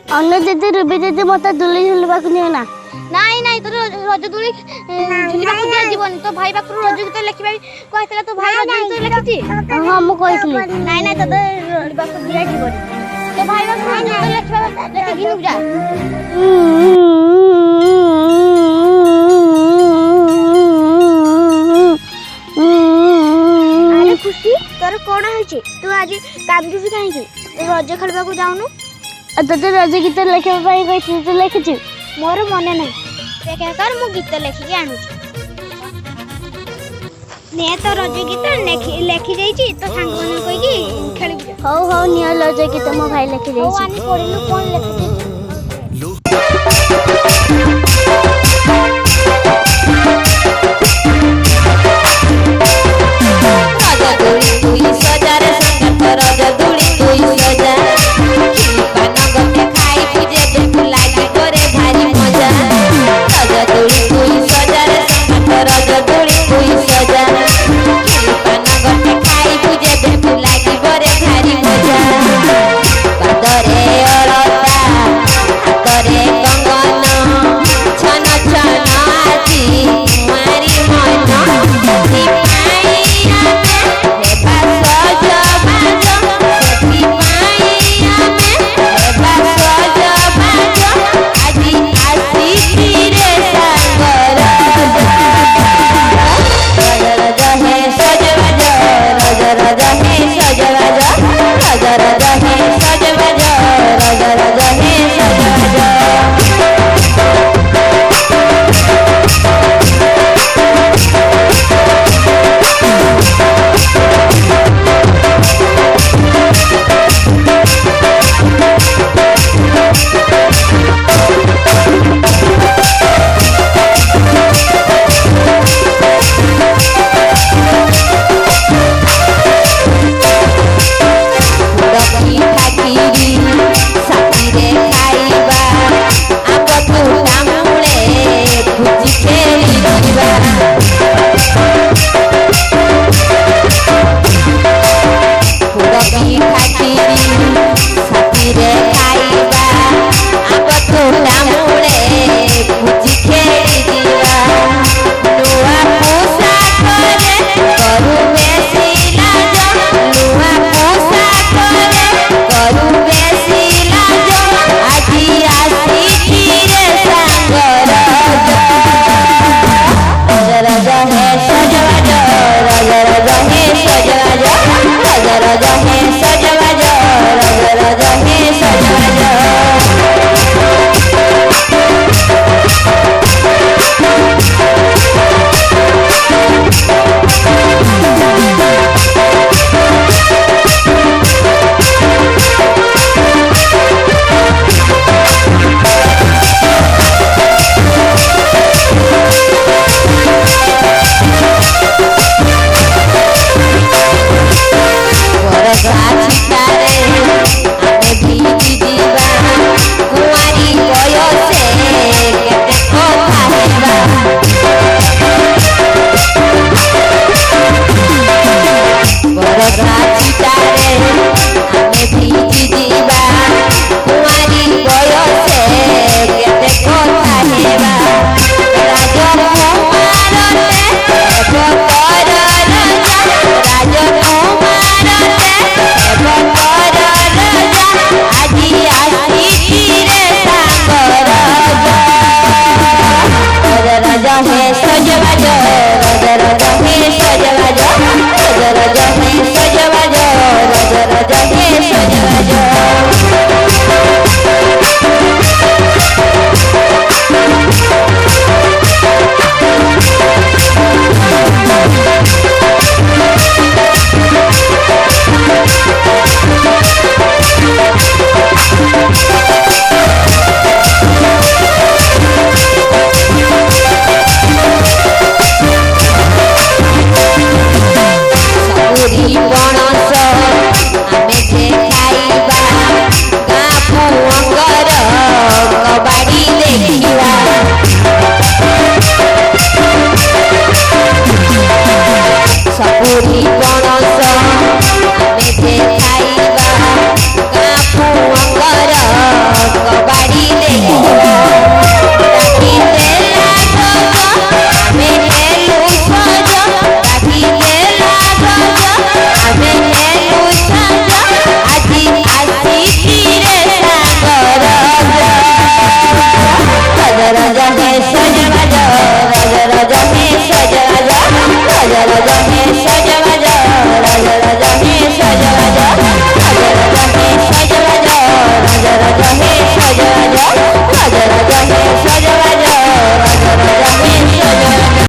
अन्न दीदी रुबी दीदी मत दुली झुलवा ना नाई नाई तो रज दुली झुलिबा को दिया जीवन तो भाई बाकरू रज गीत लिखिबा कहतला तो भाई रज गीत लिखिछि हां मु कहितली नाई नाई तो रुबा को दिया जीवन तो भाई बाकरू रज गीत लिखिबा लेके गिनु जा अरे खुशी तोर कोन होछि तू आज कांदु भी काहे तू रज खेलबा को जाउनु तो रज गीत लिखिबा पाई कहितली तो लिखिछि मोर मने नहीं देखा कर मु गीत लिखिक आणु ने तो रज गीत लिखि जाइछि तो सांग मन कोइ की खेलि हौ हौ निया रज गीत मो भाई लिखि हो देछि आनी पढिलु कोन लिखि